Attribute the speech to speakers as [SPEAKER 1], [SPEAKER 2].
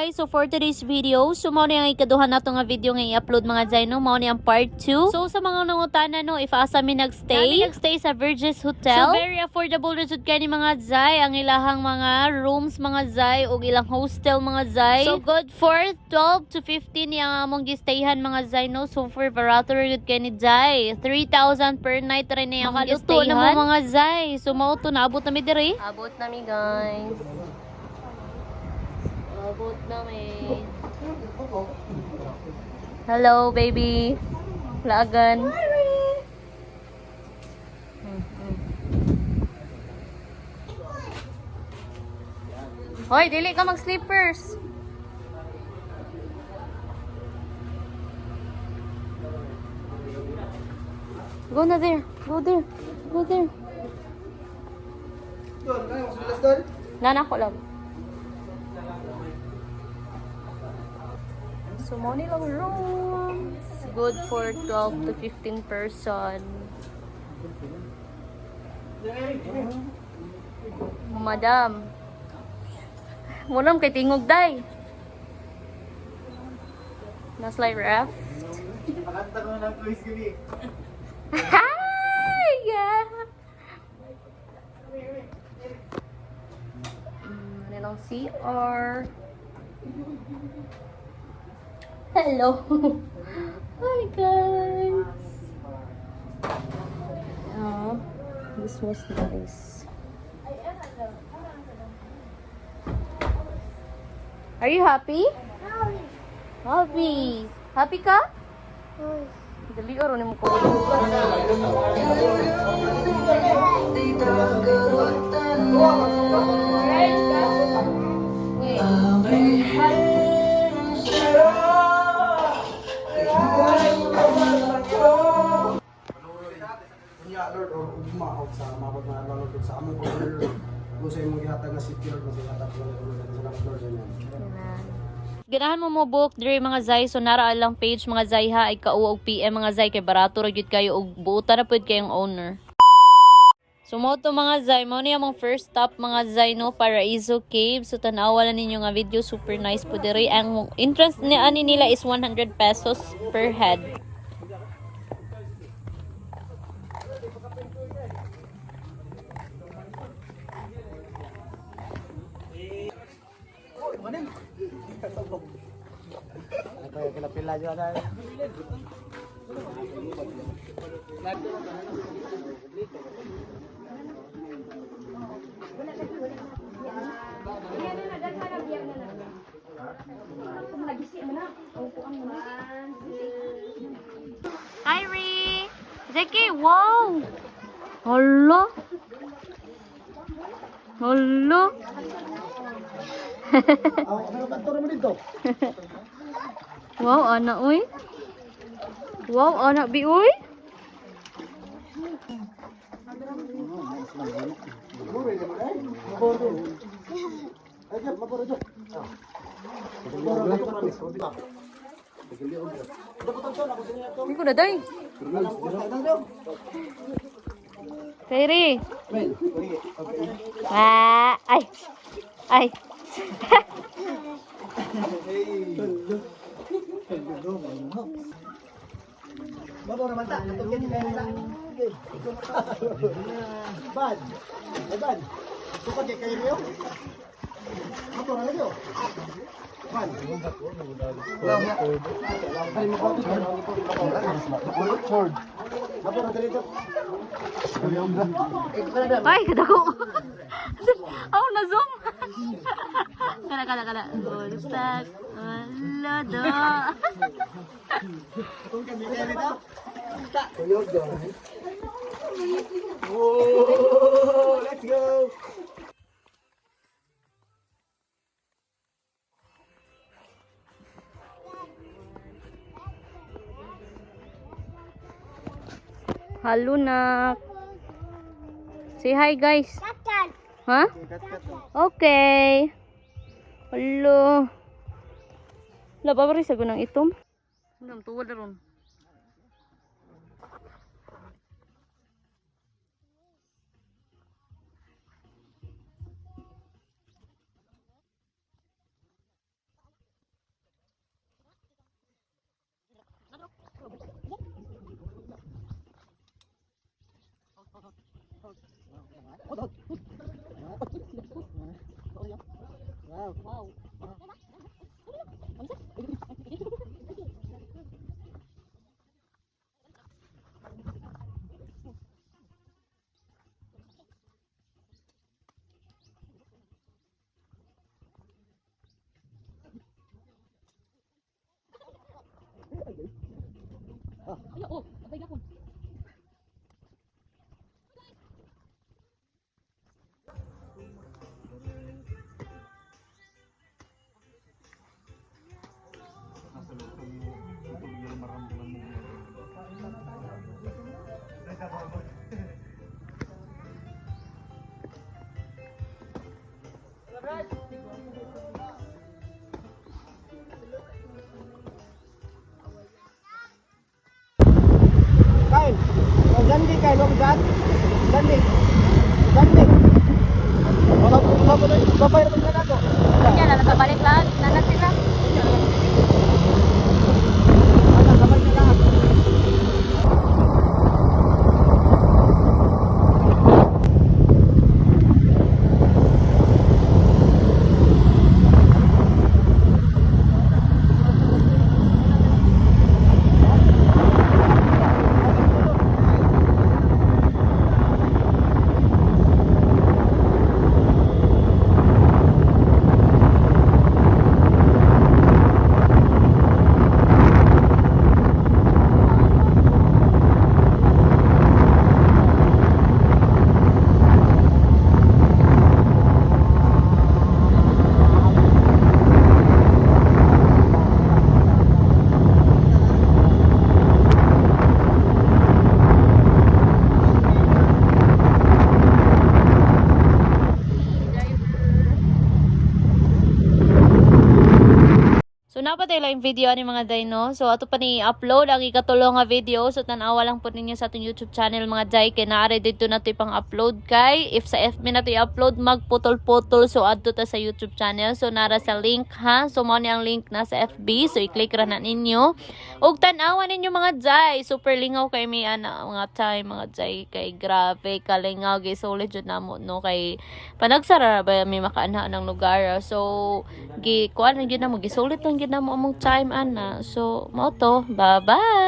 [SPEAKER 1] guys, so for today's video, so mao ni ang ikaduhan nato nga video nga i-upload mga Zay, no? Mao ni ang part 2. So sa mga nangutana, no, if asa mi nagstay sa Verges Hotel. So very affordable rin jud kay ni mga Zay ang ilahang mga rooms mga Zay o ilang hostel mga Zay. So good for 12 to 15 yang among gistayhan mga Zay, no? So for barato rin jud kay ni Zay. 3,000 per night rin na yung gistayhan. Na mo mga Zay. So mao to naabot na mi diri. Abot na mi guys. Abot namin. Hello, baby. Lagan. Hoy, dili ka mag-slippers. Go na there. Go there. Go there. Nana ko lang. So, mo nilang rooms. Good for 12 to 15 person. Madam. Munam kay tingog day. Naslay raft.
[SPEAKER 2] Pakanta ko ng quiz kini.
[SPEAKER 1] Hi! Yeah. Nilang CR. Hello. Hi guys. Oh, this was nice. Are you happy? Happy. Happy ka? Dali oro ni mo ko.
[SPEAKER 2] Lord, or umaot sa mabot na Lord sa among order. Kung sa imong gihatag nga secure na sa hatag Lord ganyan.
[SPEAKER 1] Ganahan mo book diri mga Zay, so nara lang page mga Zay ha, ay kauo og PM mga Zay kay barato ra gyud kayo og buutan na pud kayong owner. So mo to mga Zay, mo ni among first stop mga Zay, no, Paraiso Cave. So tanawa na ninyo nga video, super nice po diri. Ang entrance ni ani nila is 100 pesos per head.
[SPEAKER 2] Ay, pila-pila dyan na.
[SPEAKER 1] Hi Ri! Zeki, wow! Hala! Hala!
[SPEAKER 2] Ano kantor mo dito?
[SPEAKER 1] Wow, anak uy. Wow, anak bi uy. Hindi ko na day. Kairi. Ah, ay. Ay.
[SPEAKER 2] Mabo naman ta, natugyan ni kaya nila. Bad. Bad. Tukad kay kayo niyo. Mabo na niyo. Bad. Ay mo ko. Sword. Mabo na dito.
[SPEAKER 1] Ay, kadako. Oh, na zoom. Kana. Good back. Ala da.
[SPEAKER 2] Kung kami kaya nito. Tuyog daw. Oh, let's go.
[SPEAKER 1] Halo nak. Say hi guys. Ha? Okay. Hello. Laba ba rin sa gunang itom? Hanggang tuwad na ron. Wow. Ayo, oh, abay na ko.
[SPEAKER 2] Kain. Gandi kain, wag gan. Gandi. Gandi. Babay na ba ako?
[SPEAKER 1] Kanya na nakabalik lang, nanatin lang.
[SPEAKER 2] Kamay na lahat.
[SPEAKER 1] So napatay lang yung video ni mga day, no? So ato pa ni upload ang ikatulong nga video. So tanawa lang po ninyo sa atong YouTube channel mga day. Kaya naari dito na ito pang upload kay. If sa FB na ito i-upload, magputol-putol. So adto ta sa YouTube channel. So nara sa link ha. So mo ni ang link na sa FB. So i-click ra na ninyo. Ug tanawa ninyo mga day. Super lingaw kay may ana mga time mga day. Kay grabe kalingaw. Kay solid jud namo no. Kay panagsara ba may makaanha ng lugar. So kuan na gyud na mo. Gisulit lang gyud na mo among time ana. So mo to. Bye-bye.